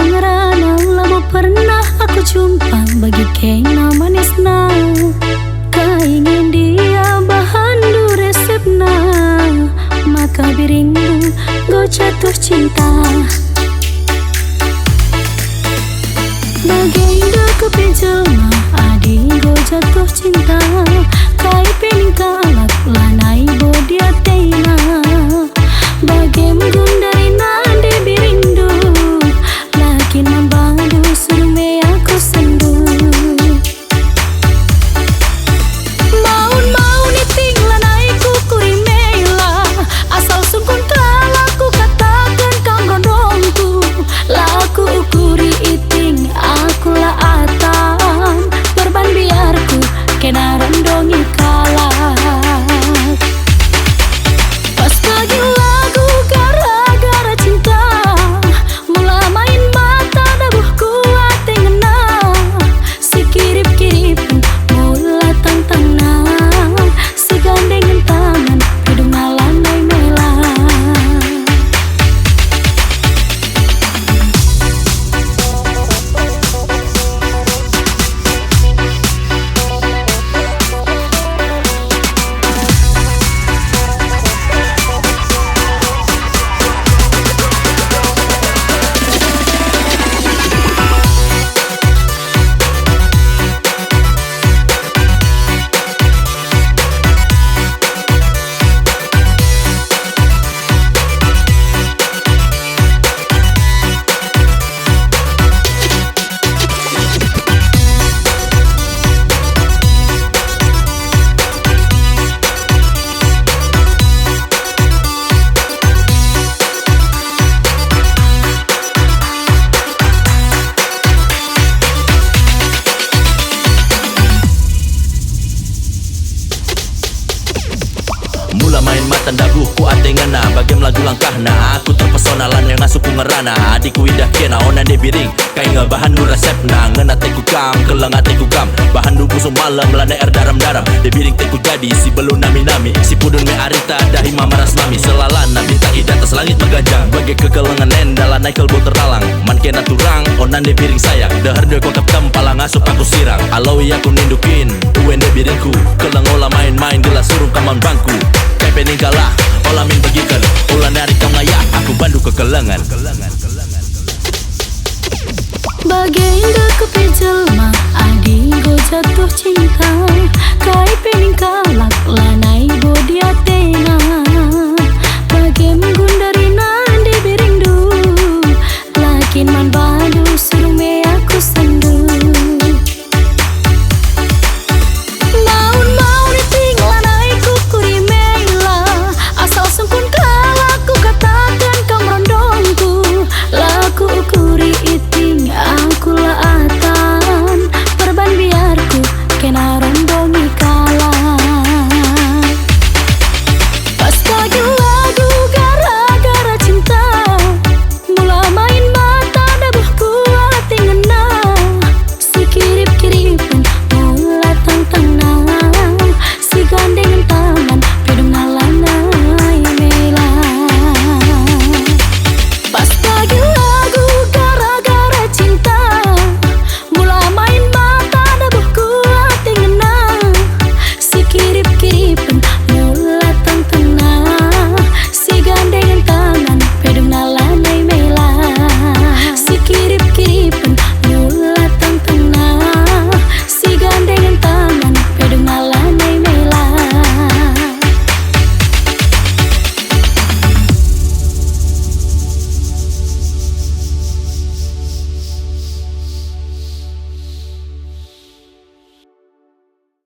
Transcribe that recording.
ngerana lama pernah aku jumpa bagi kena manisna. Kaingin dia bahandu resepna, maka biringdu go jatuh cinta. Baginda kepenjelma adi go jatuh cinta. Kai pening kalak lanai bodia teina. Bagem gundari nande birindu, lakin mambadu surume aku sendu. Maun iting lanai kukuri mela, asal sungkun kalaku katakan kamrodongku. Laku ukuri iting aku la atam, korban biarku kena rendongi kalah. Pas pagi lagu gara-gara cinta, mula main mata dabuh kuat tengena. Si kirip-kirip mula tang-tangna, si gandengan tangan hidung ngalanai mela. Mula main mata dabuhku ate ngena, bagem lagu langkahna aku terpesona lan yang nasuku ngerana. Adikku idah kena onan de biring kai ngebahan nu resepna. Ngena teku kam kelang ateku kam bahan du busung malam lana air daram-daram. De biring teku jadi si belum nami-nami, si pudun me arita dahi mamaras mami. Selalana bintang di atas langit megajang, bagai kekelengan nenda naik kelbu tertalang. Man kena turang onan de biring sayang, dahar dua kokap kempala ngasup aku sirang. Alau iya aku nindukin uwen de biringku, kelang olah main-main gelas suruh kaman bangku. Kai pening kalah, olah min bagikan, olah narik kau ngayah, aku bandu kekelengan. Baginda kepenjelma adi go jatuh cinta. Kai pening kalak lanai bodia tena. Bagem gundari nande birindu, lakin man badu surume